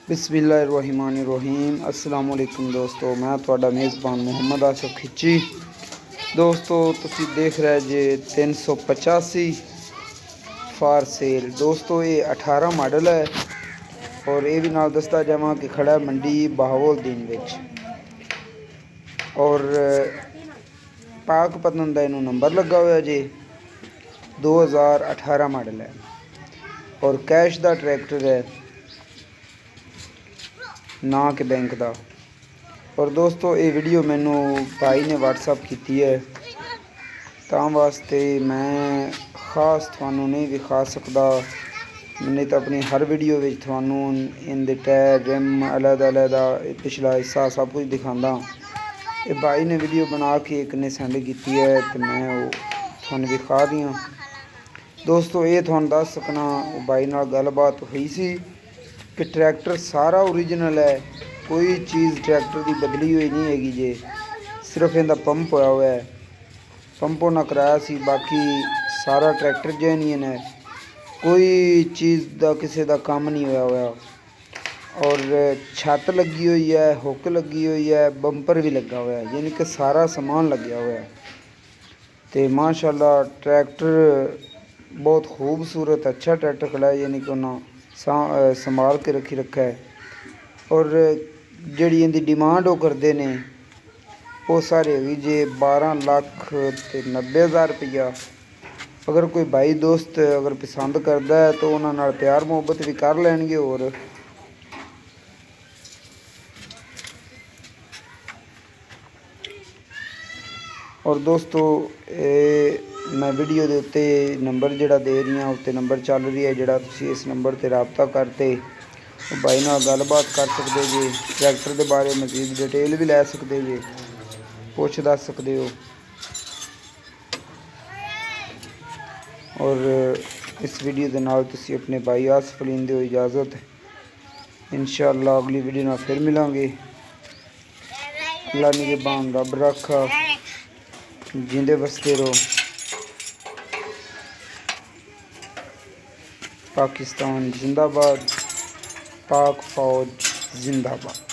बिस्मिल्लाहिर्रहमानिर्रहीम। अस्सलाम वालेकुम दोस्तों, मैं तुहाडा मेज़बान मुहम्मद आसिफ खिची। दोस्तों तुसी देख रहे जे 385 फार सेल। दोस्तों ये 18 मॉडल है और ये भी नाल दसदा जावां कि खड़ा है मंडी बहावलदीन विच और पाकपतन दा इनू नंबर लगा हुआ जे 2018 मॉडल है और कैश दा ट्रैक्टर है ना कि बैंक का। और दोस्तों ये वीडियो मैनू भाई ने व्हाट्सअप की है तां वास्ते मैं खास थानू नहीं विखा सकता, नहीं तो अपनी हर वीडियो में थानू इन दे टायर रिम अलग पिछला हिस्सा सब कुछ दिखांदा। ये भाई ने वीडियो बना के एक ने सेंड की है तो मैं वो थानू विखा दियाँ। दोस्तों ये थानू दस सकना भाई नाल गलबात हुई सी कि ट्रैक्टर सारा ओरिजिनल है, कोई चीज़ ट्रैक्टर की बदली हुई नहीं हैगी जे, सिर्फ इनका पंप होया हुआ है, पंप होना कराया सी, बाकी सारा ट्रैक्टर जेन्युइन है, कोई चीज़ का किसी का काम नहीं होया हुआ। और छत लगी हुई है, हुक लगी हुई है, बंपर भी लगा हुआ है, यानी कि सारा समान लग्या हुआ है। तो माशाल्लाह ट्रैक्टर बहुत खूबसूरत अच्छा ट्रैक्टर खड़ा है, यानी कि उन्होंने संभाल के रखा है। और जी इनकी डिमांड वो करते हैं वो सारे होगी जे 12,90,000 रुपया। अगर कोई भाई दोस्त अगर पसंद करता है तो उन्होंने प्यार मुहब्बत भी कर लेंगे। और दोस्तों मैं वीडियो के उत्ते नंबर जोड़ा दे रही हाँ उत्ते नंबर चल रही है, जोड़ा तुसी इस नंबर पर रबता करते भाई नाल गलबात कर सकते जे, ट्रैक्टर के बारे मजीद डिटेल भी लै सकते जे, पुछ दस सकते हो। और इस वीडियो के नाल तुसी अपने भाई आसिफ अली दो इजाज़त। इंशाअल्लाह अगली वीडियो नाल फिर मिलांगे। अल्लाह निगहबान रब रखा, जिंदे वसते रहो। पाकिस्तान जिंदाबाद, पाक फौज जिंदाबाद।